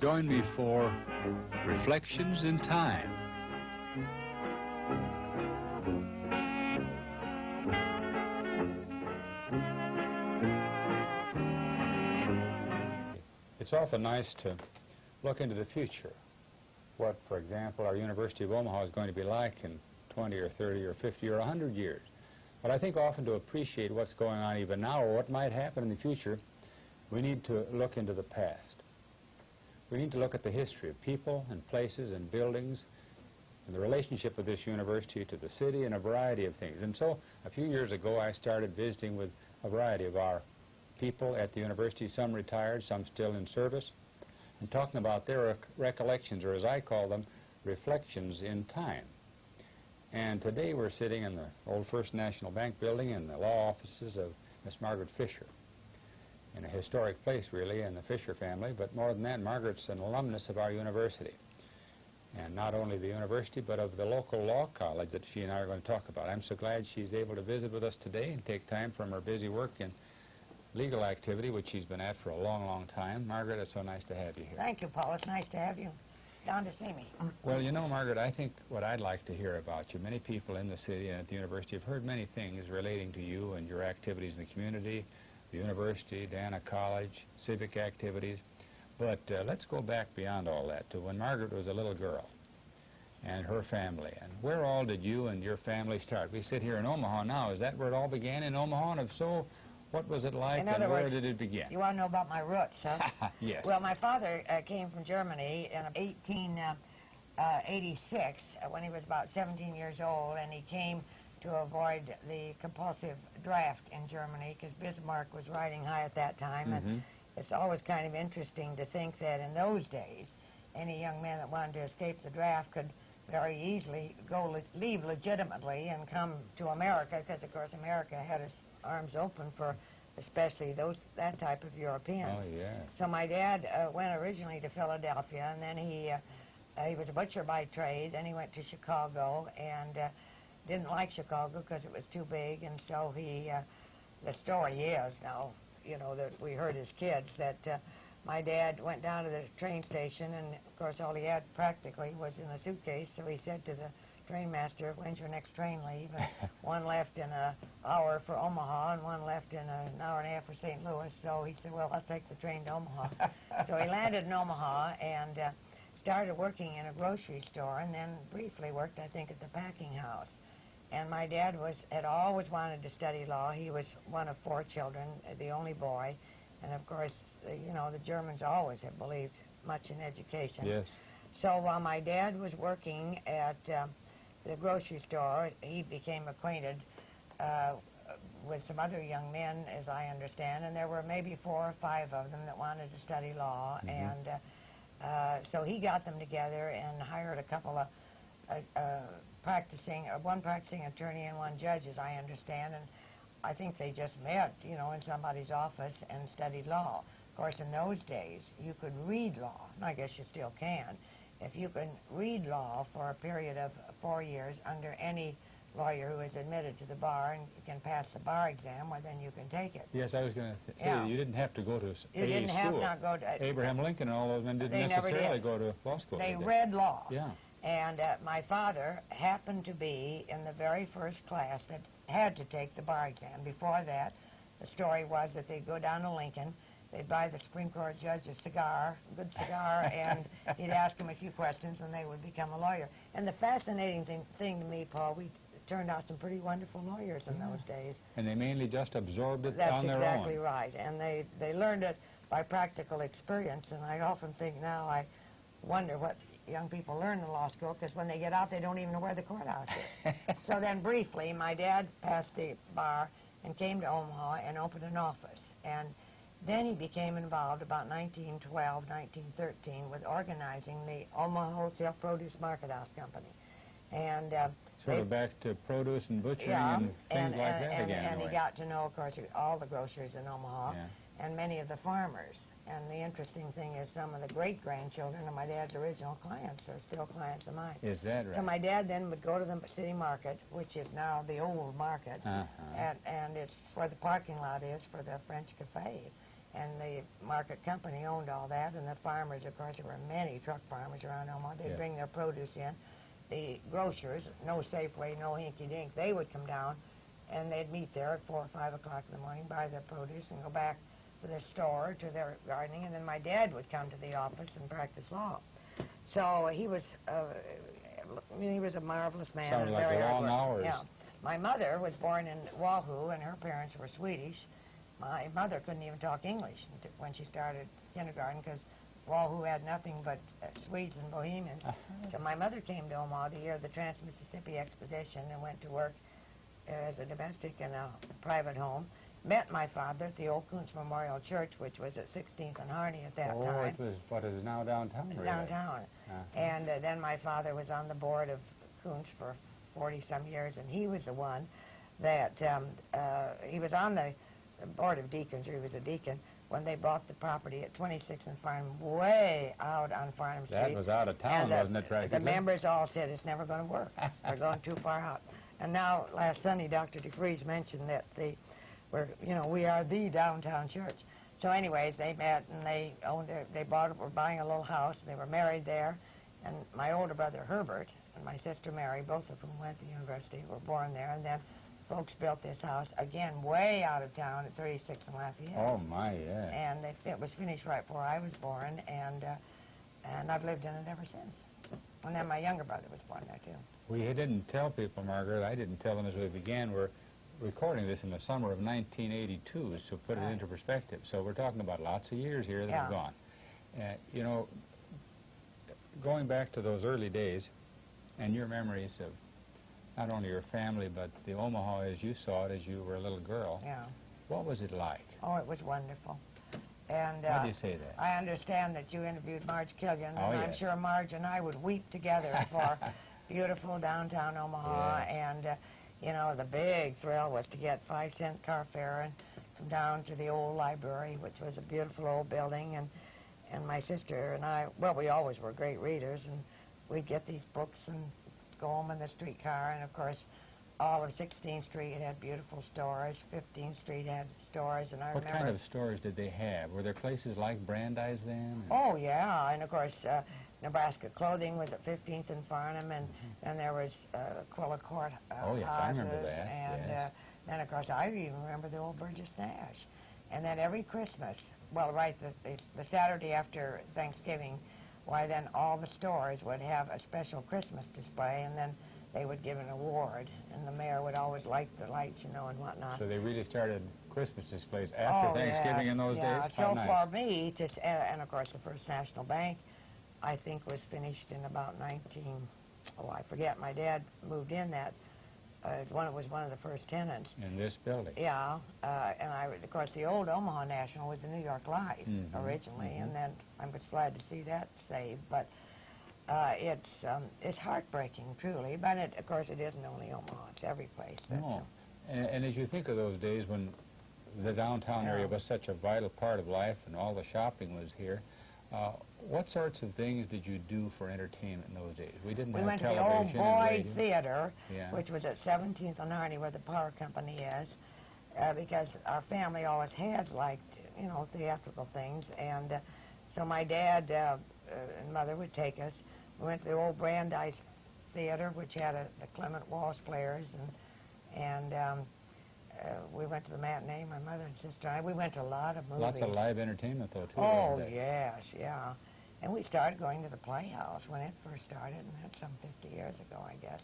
Join me for Reflections in Time. It's often nice to look into the future. What, for example, our University of Omaha is going to be like in 20 or 30 or 50 or 100 years. But I think often to appreciate what's going on even now or what might happen in the future, we need to look into the past. We need to look at the history of people and places and buildings and the relationship of this university to the city and a variety of things. And so a few years ago I started visiting with a variety of our people at the university, some retired, some still in service, and talking about their recollections, or as I call them, reflections in time. And today we're sitting in the old First National Bank building in the law offices of Miss Margaret Fischer, in a historic place, really, in the Fischer family. But more than that, Margaret's an alumnus of our university. And not only the university, but of the local law college that she and I are going to talk about. I'm so glad she's able to visit with us today and take time from her busy work in legal activity, which she's been at for a long, long time. Margaret, it's so nice to have you here. Thank you, Paul. It's nice to have you down to see me. Well, you know, Margaret, I think what I'd like to hear about you, many people in the city and at the university have heard many things relating to you and your activities in the community, the university, Dana College, civic activities. But let's go back beyond all that to when Margaret was a little girl and her family. And where all did you and your family start? We sit here in Omaha now. Is that where it all began, in Omaha? And if so, what was it like and where did it begin? You want to know about my roots, huh? Yes. Well, my father came from Germany in 1886 when he was about 17 years old, and he came to avoid the compulsive draft in Germany because Bismarck was riding high at that time. And it's always kind of interesting to think that in those days, any young man that wanted to escape the draft could very easily leave legitimately and come to America, because, of course, America had its arms open for especially that type of Europeans. Oh, yeah. So my dad went originally to Philadelphia, and then he was a butcher by trade. Then he went to Chicago, and didn't like Chicago because it was too big, and so he, the story is now, you know, that we heard as kids, that my dad went down to the train station, and of course all he had practically was in a suitcase, so he said to the train master, "When's your next train leave?" And one left in an hour for Omaha, and one left in an hour and a half for St. Louis, so he said, "Well, I'll take the train to Omaha." So he landed in Omaha and started working in a grocery store, and then briefly worked, I think, at the packing house. And my dad had always wanted to study law. He was one of 4 children, the only boy. And, of course, you know, the Germans always have believed much in education. Yes. So while my dad was working at the grocery store, he became acquainted with some other young men, as I understand, and there were maybe 4 or 5 of them that wanted to study law. And so he got them together and hired a couple of one practicing attorney and one judge, as I understand, and I think they just met, you know, in somebody's office and studied law. Of course, in those days, you could read law, and I guess you still can. If you can read law for a period of 4 years under any lawyer who is admitted to the bar and can pass the bar exam, well, then you can take it. Yes, I was going to say, you didn't have to go to you didn't have to go to Abraham Lincoln and all those men didn't necessarily go to law school. They read law. Yeah. And my father happened to be in the very first class that had to take the bar exam. Before that, the story was that they'd go down to Lincoln, they'd buy the Supreme Court judge a cigar, a good cigar, and he'd ask him a few questions, and they would become a lawyer. And the fascinating thing to me, Paul, we turned out some pretty wonderful lawyers in those days. And they mainly just absorbed it That's on their own. That's exactly right. And they learned it by practical experience, and I often think now, I wonder what young people learn in law school, because when they get out, they don't even know where the courthouse is. So then briefly, my dad passed the bar and came to Omaha and opened an office. And then he became involved about 1912, 1913 with organizing the Omaha Wholesale Produce Market House Company. And sort of back to produce and butchering and things like that again. And he got to know, of course, all the grocers in Omaha and many of the farmers. And the interesting thing is some of the great-grandchildren of my dad's original clients are still clients of mine. Is that right? So my dad then would go to the city market, which is now the old market, and it's where the parking lot is for the French Cafe. and the market company owned all that, and the farmers, of course, there were many truck farmers around Omaha. They'd bring their produce in. The grocers, no Safeway, no hinky-dink, they would come down, and they'd meet there at 4 or 5 o'clock in the morning, buy their produce, and go back to their store, to their gardening, and then my dad would come to the office and practice law. So he was a marvelous man. Sounds like long hours. Yeah. My mother was born in Wahoo, and her parents were Swedish. My mother couldn't even talk English when she started kindergarten because Wahoo had nothing but Swedes and Bohemians. So my mother came to Omaha the year of the Trans-Mississippi Exposition and went to work as a domestic in a private home. Met my father at the old Kuntz Memorial Church, which was at 16th and Harney at that time. Oh, it was what is now downtown, really? Downtown. And then my father was on the board of Kuntz for 40-some years, and he was the one that, he was on the board of deacons, or he was a deacon, when they bought the property at 26th and Farnham, way out on Farnham Street. That was out of town, wasn't it, practically? The members all said, it's never going to work. We're going too far out. And now, last Sunday, Dr. DeFries mentioned that we are the downtown church. So anyways, they met, and they were buying a little house, and they were married there. And my older brother, Herbert, and my sister Mary, both of whom went to university, were born there. And then folks built this house, again, way out of town at 36th and Lafayette. Oh, my, yeah. And it was finished right before I was born, and I've lived in it ever since. And then my younger brother was born there, too. We didn't tell people, Margaret, I didn't tell them as we began, we're recording this in the summer of 1982, to put it into perspective. So we're talking about lots of years here that have gone. You know, going back to those early days and your memories of not only your family, but the Omaha as you saw it as you were a little girl, what was it like? Oh, it was wonderful. And why do you say that? I understand that you interviewed Marge Killian, and yes. I'm sure Marge and I would weep together for beautiful downtown Omaha. Yes. And you know, the big thrill was to get 5-cent car fare and come down to the old library, which was a beautiful old building. And my sister and I, well, we always were great readers, and we'd get these books and go home in the streetcar. And of course, all of 16th Street had beautiful stores. 15th Street had stores, and I remember. What kind of stores did they have? Were there places like Brandeis then? Oh yeah, and of course Nebraska Clothing was at 15th and Farnham, and then there was Quilla Court. Oh yes, I remember that. And then of course I even remember the old Burgess Nash. And then every Christmas, well, right, the Saturday after Thanksgiving, why then all the stores would have a special Christmas display, and then they would give an award, and the mayor would always light the lights, you know, and whatnot. So they really started Christmas displays after Thanksgiving in those days? So for me, and of course the First National Bank, I think was finished in about I forget, my dad moved in that, was one of the first tenants. In this building? Yeah, and of course the old Omaha National was the New York Life originally, and then I was glad to see that saved, but it's heartbreaking, truly, but of course it isn't only Omaha, it's every place. No, and as you think of those days when the downtown area was such a vital part of life and all the shopping was here, what sorts of things did you do for entertainment in those days? We didn't have television. We went to the old Boyd Theater, which was at 17th and Harney, where the power company is, because our family always has liked, you know, theatrical things, and so my dad and mother would take us. We went to the old Brandeis Theater, which had the Clement Walsh players, and we went to the matinee, my mother and sister and I. We went to a lot of movies. Lots of live entertainment, though, too. Oh, yes, yeah. And we started going to the Playhouse when it first started, and that's some 50 years ago, I guess.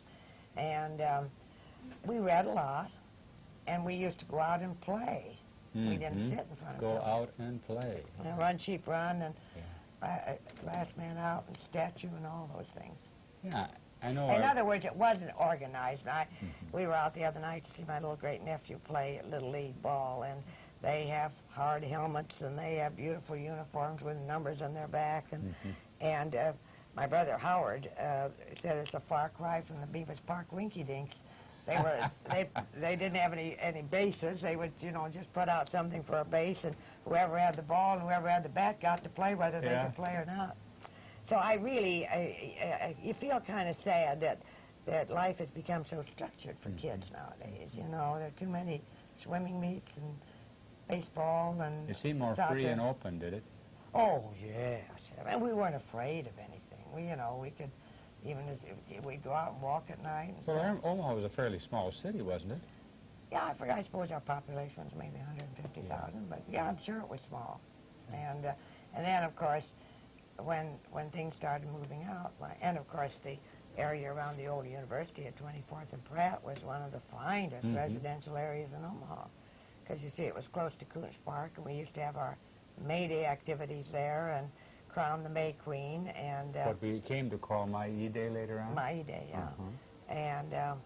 And we read a lot, and we used to go out and play. We didn't sit in front of Go out and play. And Run, Sheep, Run, and Last Man Out, and Statue, and all those things. Yeah, I know. In other words, it wasn't organized. We were out the other night to see my little great-nephew play at Little League ball, and they have hard helmets, and they have beautiful uniforms with numbers on their back. And my brother Howard said it's a far cry from the Beavis Park Winky Dinks. They didn't have any bases. They would, you know, just put out something for a base, and whoever had the ball and whoever had the bat got to play, whether they could play or not. So I really, you feel kind of sad that life has become so structured for kids nowadays. You know, there are too many swimming meets and baseball and It seemed more soccer. free and open, did it? Oh, yes. And we weren't afraid of anything. We could, even as if we'd go out and walk at night. And Well, Omaha was a fairly small city, wasn't it? Yeah, I suppose our population was maybe 150,000, but yeah, I'm sure it was small. And then, of course, when things started moving out, and of course the area around the old university at 24th and Pratt was one of the finest residential areas in Omaha. Because you see, it was close to Coons Park, and we used to have our May Day activities there and crown the May Queen. And what we came to call Mai Day later on? Mai Day, yeah. And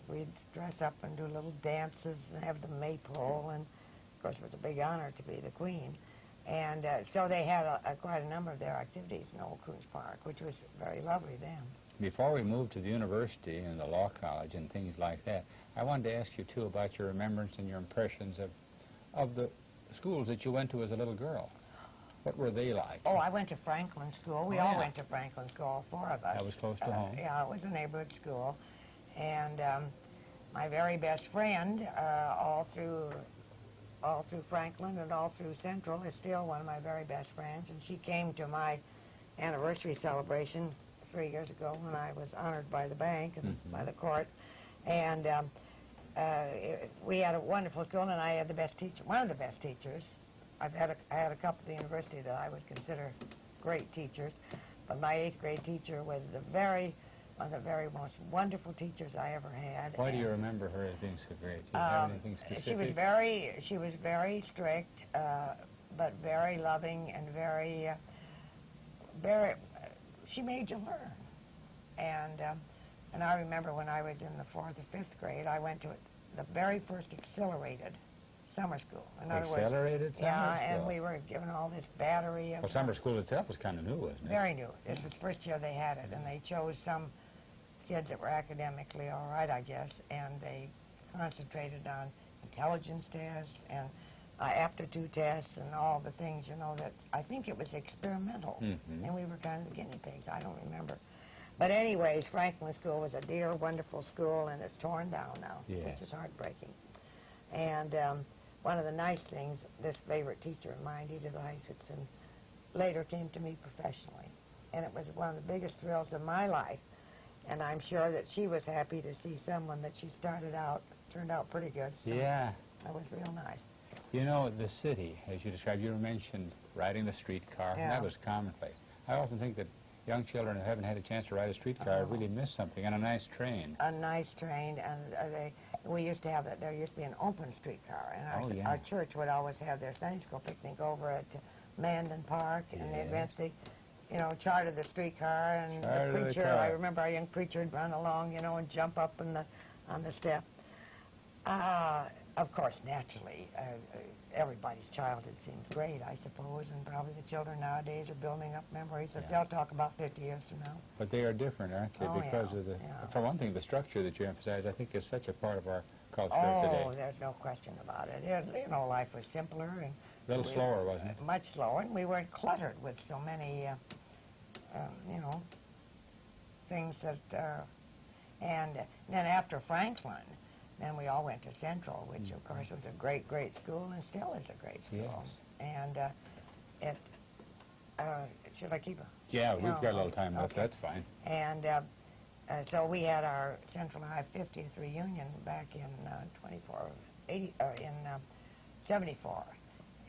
we'd dress up and do little dances and have the maypole, and of course it was a big honor to be the Queen. And so they had quite a number of their activities in Old Coons Park, which was very lovely then. Before we moved to the university and the law college and things like that, I wanted to ask you, too, about your remembrance and your impressions of the schools that you went to as a little girl. What were they like? Oh, I went to Franklin School. We all went to Franklin School, all four of us. That was close to home. Yeah, it was a neighborhood school. And my very best friend, all through Franklin and all through Central, is still one of my very best friends. And she came to my anniversary celebration 3 years ago when I was honored by the bank and by the court. And we had a wonderful school, and I had the best teacher, one of the best teachers. I had a couple at the university that I would consider great teachers, but my 8th grade teacher was one of the very most wonderful teachers I ever had. Why do you remember her as being so great? Do you have anything specific? She was very strict, but very loving and very, she made you learn. And I remember when I was in the 4th or 5th grade, I went to the very first accelerated summer school. In other words, accelerated summer school? Yeah, and we were given all this battery of... Well, summer school itself was kind of new, wasn't it? Very new. This was the first year they had it, and they chose some kids that were academically all right, I guess, and they concentrated on intelligence tests and aptitude tests and all the things, you know, that I think it was experimental, and we were kind of the guinea pigs. I don't remember. But anyways, Franklin School was a dear, wonderful school, and it's torn down now, which is heartbreaking. And one of the nice things, this favorite teacher of mine, Edith Isaacson, later came to me professionally. And it was one of the biggest thrills of my life. And I'm sure that she was happy to see someone that she started out, turned out pretty good. So yeah. That was real nice. You know, the city, as you described, you mentioned riding the streetcar, and that was commonplace. I often think that young children who haven't had a chance to ride a streetcar really miss something, and a nice train. A nice train, and we used to have that. There used to be an open streetcar, and our church would always have their Sunday school picnic over at Mandan Park, and they'd rent the, you know, charter the streetcar, and the preacher. I remember our young preacher would run along, you know, and jump up on the step. Of course, naturally, everybody's childhood seems great, I suppose, and probably the children nowadays are building up memories that they'll talk about 50 years from now. But they are different, aren't they? Because of the, for one thing, the structure that you emphasize, I think, is such a part of our culture today. Oh, there's no question about it. You know, life was simpler and a little slower, wasn't it? Much slower, and we weren't cluttered with so many, you know, things that. And then after Franklin, then we all went to Central, which, of course, was a great, great school, and still is a great school. And should I keep it? Yeah, we've got a little time left. That's fine. And so we had our Central High 50th reunion back in 74.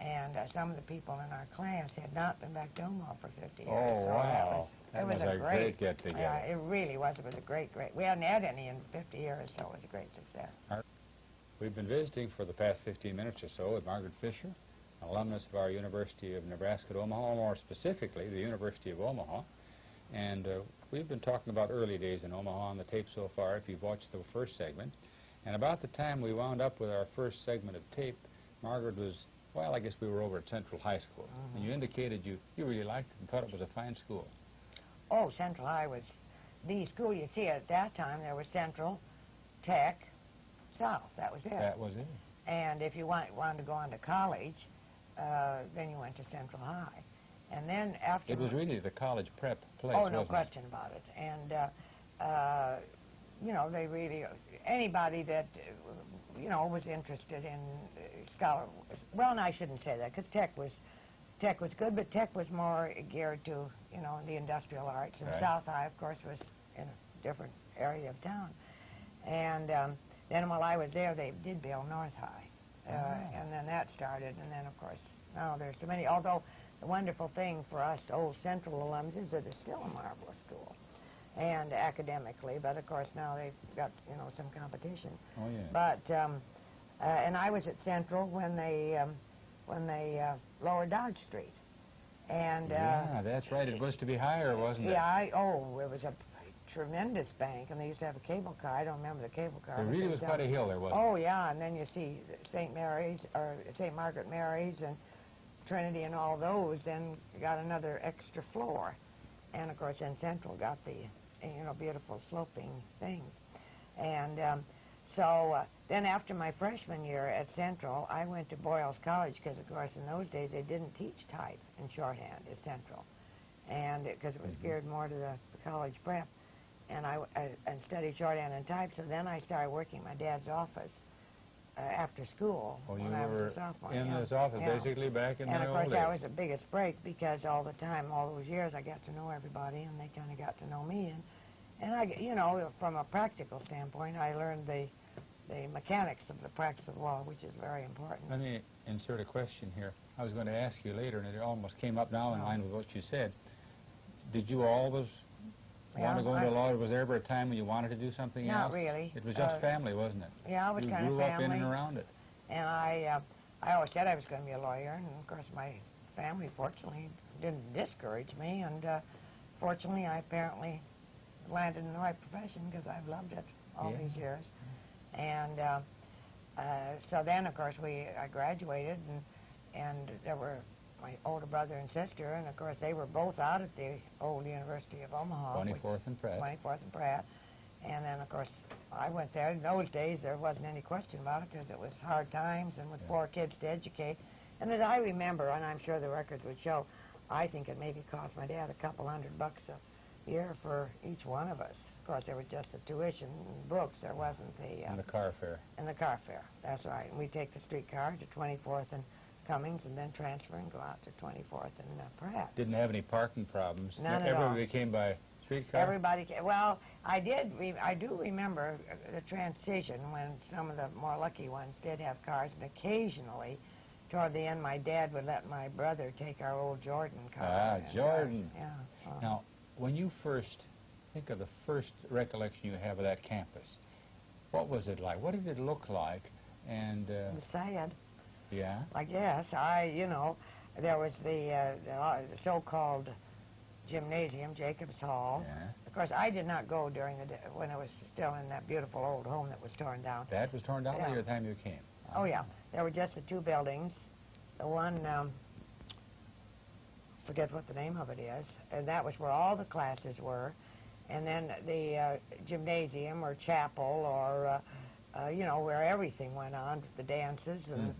And some of the people in our class had not been back to Omaha for 50 years. Oh, so wow. It was a great get-together. It really was. It was a great. We hadn't had any in 50 years, so it was a great success. We've been visiting for the past 15 minutes or so with Margaret Fischer, an alumnus of our University of Nebraska at Omaha, or more specifically, the University of Omaha. And we've been talking about early days in Omaha on the tape so far, if you've watched the first segment. And about the time we wound up with our first segment of tape, Margaret was, well, I guess we were over at Central High School. And you indicated you really liked it and thought it was a fine school. Oh, Central High was the school. You see, at that time, there was Central, Tech, South. That was it. That was it. And if you wanted to go on to college, then you went to Central High. And then after... It was really the college prep place, Oh, no question about it. And you know, they really, anybody that, you know, was interested in scholar, well, and I shouldn't say that, because tech was good, but tech was more geared to, you know, the industrial arts. And right. South High, of course, was in a different area of town. And then while I was there, they did build North High. And then that started, and then, of course, now there's so many. Although the wonderful thing for us old Central alums is that it's still a marvelous school, and academically, but of course now they've got, you know, some competition. Oh, yeah. But, and I was at Central when they lowered Dodge Street. And yeah, that's right. It was to be higher, wasn't it? Yeah, it was a tremendous bank, and they used to have a cable car. I don't remember the cable car. There really was quite a hill there, wasn't it? Oh, yeah, and then you see St. Mary's, or St. Margaret Mary's, and Trinity, and all those, then got another extra floor. And, of course, then Central got the, you know, beautiful sloping things. And so then after my freshman year at Central, I went to Boyles College, because, of course, in those days they didn't teach type and shorthand at Central, and because it was geared more to the college prep. And I studied shorthand and type, so then I started working in my dad's office after school. Oh, you when I were was a sophomore. in his office, basically, back in the old days. And, of course, that was the biggest break, because all the time, all those years, I got to know everybody, and they kind of got to know me. And I, you know, from a practical standpoint, I learned the mechanics of the practice of law, which is very important. Let me insert a question here. I was going to ask you later, and it almost came up now in line with what you said. Did you always want to go into law? Was there ever a time when you wanted to do something else? Not really. It was just family, wasn't it? Yeah, it was kind of family. You grew up in and around it. And I always said I was going to be a lawyer, and of course my family, fortunately, didn't discourage me, and fortunately I apparently landed in the right profession, because I've loved it all these years. And so then, of course, I graduated, and there were my older brother and sister, and of course they were both out at the old University of Omaha. 24th and Pratt. 24th and Pratt. And then, of course, I went there. In those days, there wasn't any question about it, because it was hard times and with 4 kids to educate. And as I remember, and I'm sure the records would show, I think it maybe cost my dad a couple $100 a year for each one of us. Of course, there was just the tuition and books. There wasn't the... and the car fare. And the car fare, that's right. And we'd take the streetcar to 24th and Cummings, and then transfer and go out to 24th and Pratt. Didn't have any parking problems. None at all. Everybody came by streetcar? Everybody came. Well, I do remember the transition when some of the more lucky ones did have cars, and occasionally, toward the end, my dad would let my brother take our old Jordan car. Ah, Jordan. Yeah. Now, when you first think of the first recollection you have of that campus, what was it like? What did it look like? And it was sad. Yeah? I guess. You know, there was the so-called gymnasium, Jacobs Hall. Yeah. Of course, I did not go during the day when it was still in that beautiful old home that was torn down. That was torn down by the time you came? Oh, yeah. There were just the 2 buildings. The one, forget what the name of it is, and that was where all the classes were. And then the gymnasium or chapel or, you know, where everything went on, the dances. And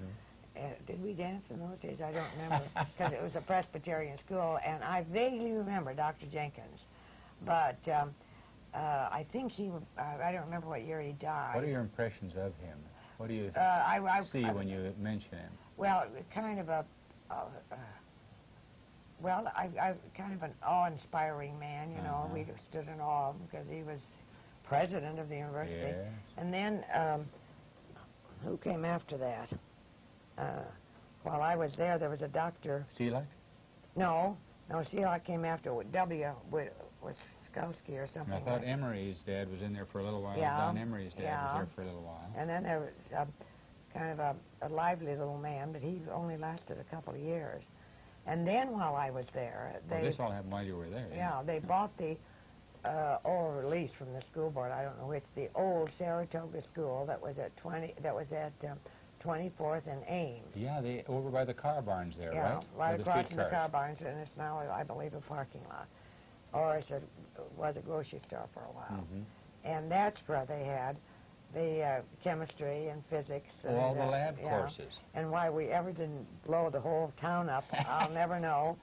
did we dance in those days? I don't remember, because it was a Presbyterian school, and I vaguely remember Dr. Jenkins. But I think I don't remember what year he died. What are your impressions of him? What do you see when you mention him? Well, kind of a... well, I kind of an awe-inspiring man, you know. We stood in awe of him because he was president of the university. Yeah. And then, who came after that? While I was there was a doctor... Steelak? No, Steelak came after Wiskowski or something. I thought Emery's dad was in there for a little while. Yeah. Don Emery's dad was there for a little while. And then there was kind of a lively little man, but he only lasted a couple of years. And then while I was there, this all happened while you were there. Yeah, they bought the old release from the school board. I don't know which. The old Saratoga school that was at 24th and Ames. Yeah, over by the car barns there, right? Yeah, right across from the car barns, and it's now, I believe, a parking lot, or it was a grocery store for a while. And that's where they had the chemistry and physics. And, all the lab courses. And why we ever didn't blow the whole town up, I'll never know.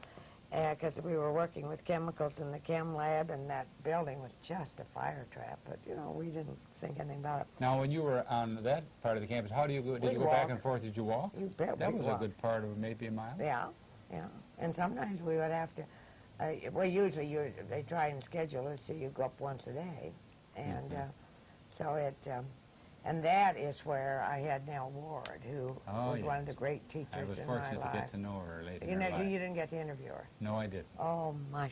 because we were working with chemicals in the chem lab, and that building was just a fire trap. But, you know, we didn't think anything about it. Now, when you were on that part of the campus, how do you go? Did you go back and forth? Did you walk? You bet. That was a good part of maybe a mile? Yeah, yeah. And sometimes we would have to, well, usually they try and schedule it so you go up once a day. And so it, and that is where I had Nell Ward, who was one of the great teachers in my life. I was fortunate to get to know her later in You her know, life. you didn't get to interview her? No, I didn't. Oh, my,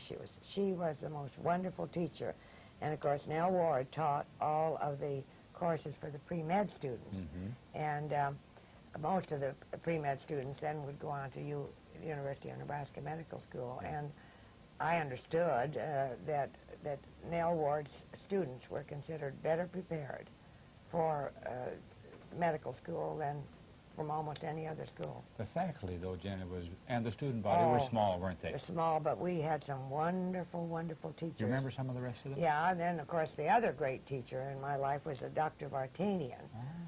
she was the most wonderful teacher. And, of course, Nell Ward taught all of the courses for the pre-med students. And most of the pre-med students then would go on to the University of Nebraska Medical School. And I understood that Nell Ward's students were considered better prepared for medical school than from almost any other school. The faculty, though, Jenny, and the student body were small, weren't they? They're small, but we had some wonderful, wonderful teachers. Do you remember some of the rest of them? Yeah, and then, of course, the other great teacher in my life was a Dr. Vartanian,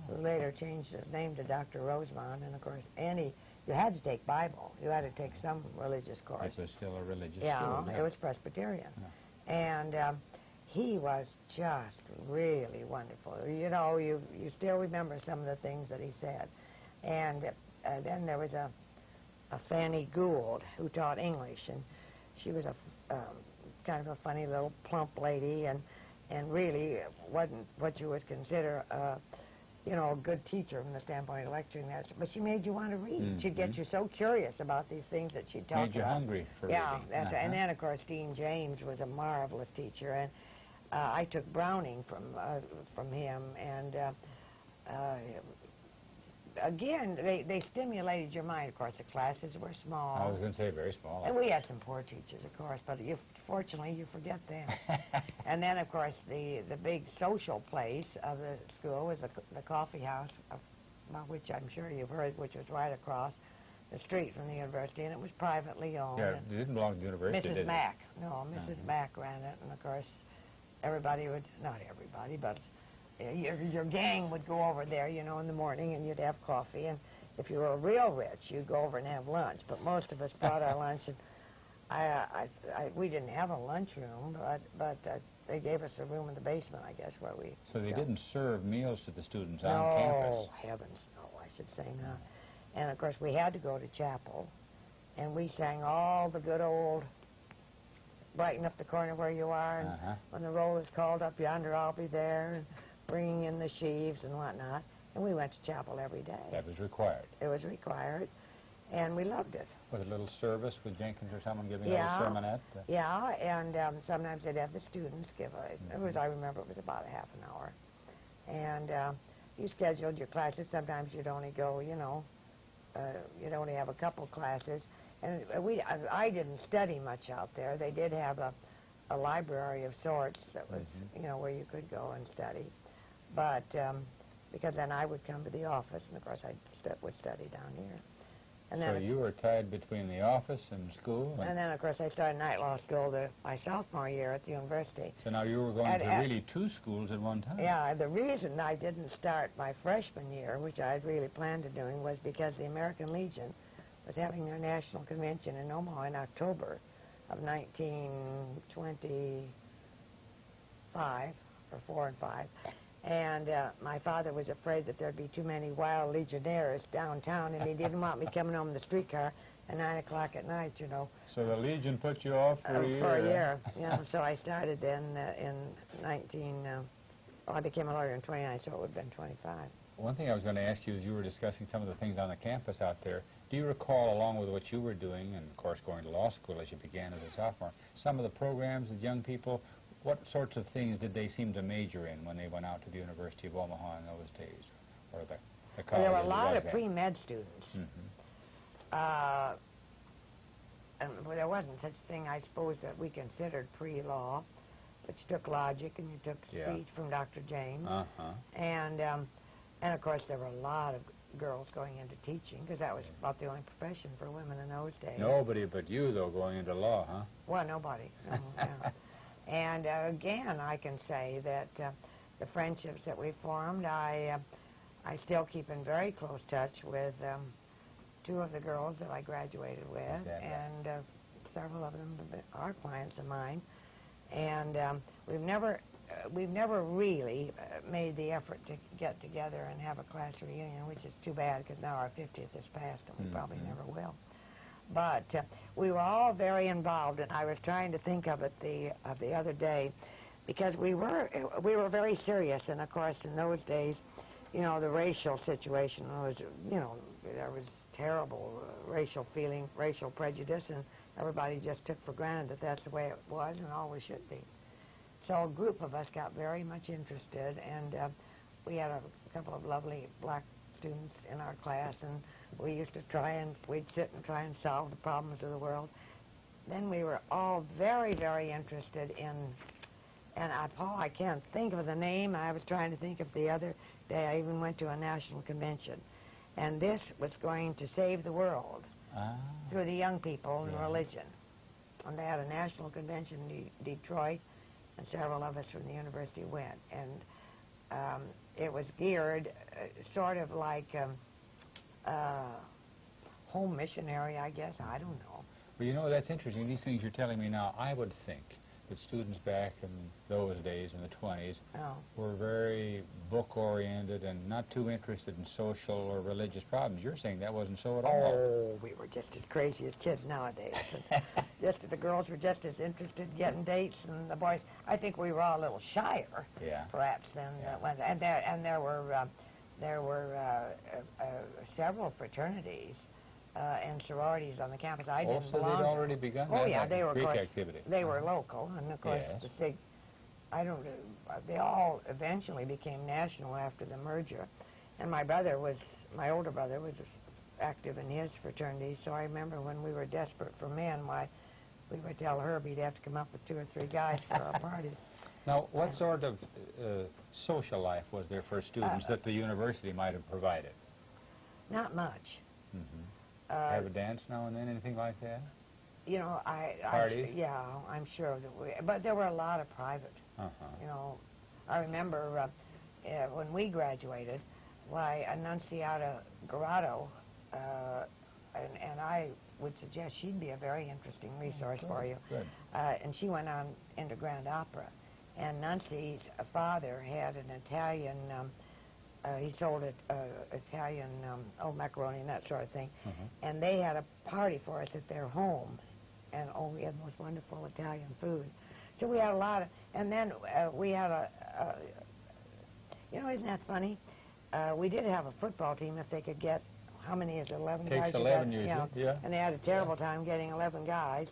who later changed his name to Dr. Rosemont. And, of course, you had to take Bible. You had to take some religious course. It was still a religious school. Yeah, it was Presbyterian. And he was just really wonderful. You know, you still remember some of the things that he said. And then there was a Fanny Gould who taught English, and she was a kind of a funny little plump lady, and really wasn't what you would consider you know, a good teacher from the standpoint of lecturing that. But she made you want to read. She'd get you so curious about these things that she'd talk about. Made you hungry for reading. Yeah, and then, of course, Dean James was a marvelous teacher, and I took Browning from him, and again, they stimulated your mind. Of course, the classes were small. I was going to say very small. And we had some poor teachers, of course, but fortunately you forget them. And then, of course, the big social place of the school was the coffee house, about which I'm sure you've heard, which was right across the street from the university, and it was privately owned. Yeah, it didn't belong to the university, did it? Mrs. Mack. No, Mrs. Mack ran it, and of course, everybody would, not everybody, but your gang would go over there, you know, in the morning, and you'd have coffee. And if you were real rich, you'd go over and have lunch. But most of us brought our lunch, and we didn't have a lunchroom, but they gave us a room in the basement, I guess, where we. So they didn't serve meals to the students on campus. No, heavens, no, I should say not. And of course, we had to go to chapel, and we sang all the good old "Brighten Up the Corner Where You Are," and when the roll is called up yonder, I'll be there, and bringing in the sheaves and whatnot. And we went to chapel every day. That was required. It was required, and we loved it. Was it a little service with Jenkins or someone giving a little sermonette? Yeah, and sometimes they'd have the students give it was, I remember, it was about a half an hour. And you scheduled your classes. Sometimes you'd only go, you know, you'd only have a couple classes. And I didn't study much out there. They did have a library of sorts that was, you know, where you could go and study. But because then I would come to the office, and of course I would study down here. And then so you were tied between the office and school? And then, of course, I started night law school my sophomore year at the university. So now you were going to really two schools at one time? Yeah, the reason I didn't start my freshman year, which I had really planned on doing, was because the American Legion was having their national convention in Omaha in October of 1925, or 4 and 5. And my father was afraid that there'd be too many wild legionnaires downtown, and he didn't want me coming home in the streetcar at 9 o'clock at night, you know. So the Legion put you off for a year? For a year, you know. So I started then in I became a lawyer in 29, so it would have been 25. One thing I was going to ask you is you were discussing some of the things on the campus out there. Do you recall, along with what you were doing, and of course going to law school as you began as a sophomore, some of the programs that young people, what sorts of things did they seem to major in when they went out to the University of Omaha in those days, or the college? Well, there were a lot of pre-med students. And there wasn't such a thing, I suppose, that we considered pre-law, but you took logic and you took speech from Dr. James. And of course, there were a lot of girls going into teaching, because that was about the only profession for women in those days. Nobody but you, though, going into law, huh? Well, nobody. No, yeah. And again, I can say that the friendships that we formed, I still keep in very close touch with 2 of the girls that I graduated with, and several of them are clients of mine, and we've never really made the effort to get together and have a class reunion, which is too bad because now our 50th is past and we probably never will. But we were all very involved, and I was trying to think of it the other day, because we were very serious, and of course in those days, you know, the racial situation was, you know, there was terrible racial feeling, racial prejudice, and everybody just took for granted that that's the way it was and always should be. So a group of us got very much interested, and we had a couple of lovely black students in our class, and we used to we'd sit and try and solve the problems of the world. Then we were all very, very interested in, and Paul, I can't think of the name. I was trying to think of the other day. I even went to a national convention, and this was going to save the world through the young people and religion. And they had a national convention in Detroit, and several of us from the university went. And it was geared sort of like home missionary, I guess. I don't know. Well, you know, that's interesting. These things you're telling me now, I would think that students back in those days, in the 20s, were very book-oriented and not too interested in social or religious problems. You're saying that wasn't so at all. Oh, we were just as crazy as kids nowadays. The girls were just as interested in getting dates, and the boys, I think we were all a little shyer, perhaps, than and there were several fraternities and sororities on the campus. I didn't belong. They'd already begun that? Oh, yeah, they were, Greek activity. They were local, and of course, they all eventually became national after the merger. And my older brother was active in his fraternity, so I remember when we were desperate for men, why, we would tell Herb he'd have to come up with 2 or 3 guys for our party. Now, what sort of social life was there for students that the university might have provided? Not much. Have a dance now and then, anything like that? You know, parties? I'm sure that but there were a lot of private. You know, I remember when we graduated, why, Annunciata Garotto, and I would suggest she'd be a very interesting resource for you. Good. And she went on into Grand Opera. And Nuncie's father had an Italian, he sold Italian macaroni and that sort of thing. And they had a party for us at their home. And we had the most wonderful Italian food. So we had a lot of, and then we had you know, isn't that funny? We did have a football team if they could get, how many is it, 11 guys? Takes 11 usually, yeah. And they had a terrible time getting 11 guys.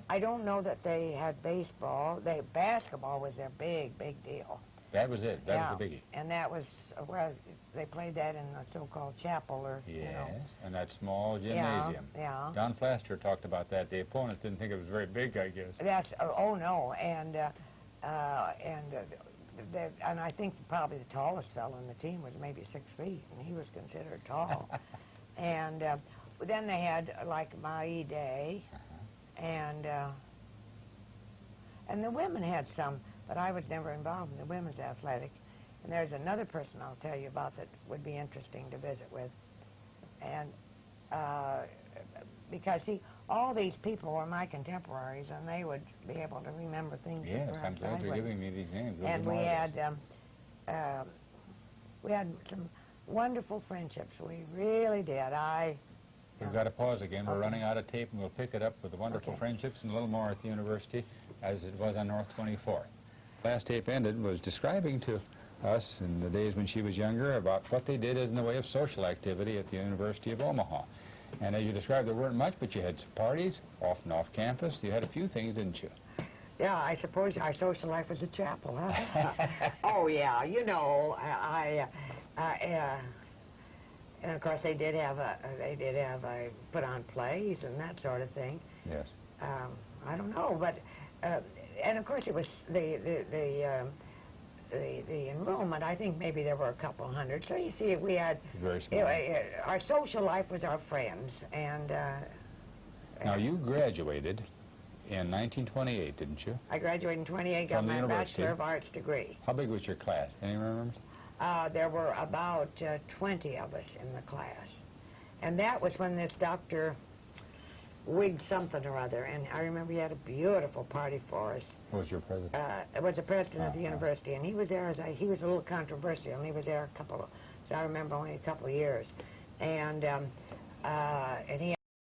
I don't know that they had baseball. Basketball was their big, big deal. That was it. That was the biggie. And that was where they played that in the so-called chapel, or yes, you know. And that small gymnasium. Yeah. John Flaster talked about that. The opponents didn't think it was very big, I guess. That's oh no, and I think probably the tallest fellow on the team was maybe 6 feet, and he was considered tall. And then they had like Marie Day, and the women had some. But I was never involved in the women's athletic. And there's another person I'll tell you about that would be interesting to visit with. And because, see, all these people were my contemporaries, and they would be able to remember things. Yes, I'm glad you're giving me these names. And we had some wonderful friendships. We really did. We've got to pause again. We're running out of tape, and we'll pick it up with the wonderful friendships and a little more at the university, as it was on North 24th. Last tape ended was describing to us in the days when she was younger about what they did in the way of social activity at the University of Omaha. And as you described, there weren't much, but you had some parties, often off campus. You had a few things, didn't you? Yeah, I suppose our social life was a chapel, huh? Oh, yeah, you know, and of course they did have put on plays and that sort of thing. Yes. I don't know, but and of course it was the enrollment. I think maybe there were a couple hundred. So you see, we had our social life was our friends, and now you graduated in 1928, didn't you? I graduated in 28, got my Bachelor of Arts degree. How big was your class? Anyone remember? There were about 20 of us in the class. And that was when this Dr. Whig something or other, and I remember he had a beautiful party for us. Who was your president? It was the president of the university, and he was there he was a little controversial, and he was there so I remember only a couple of years, and he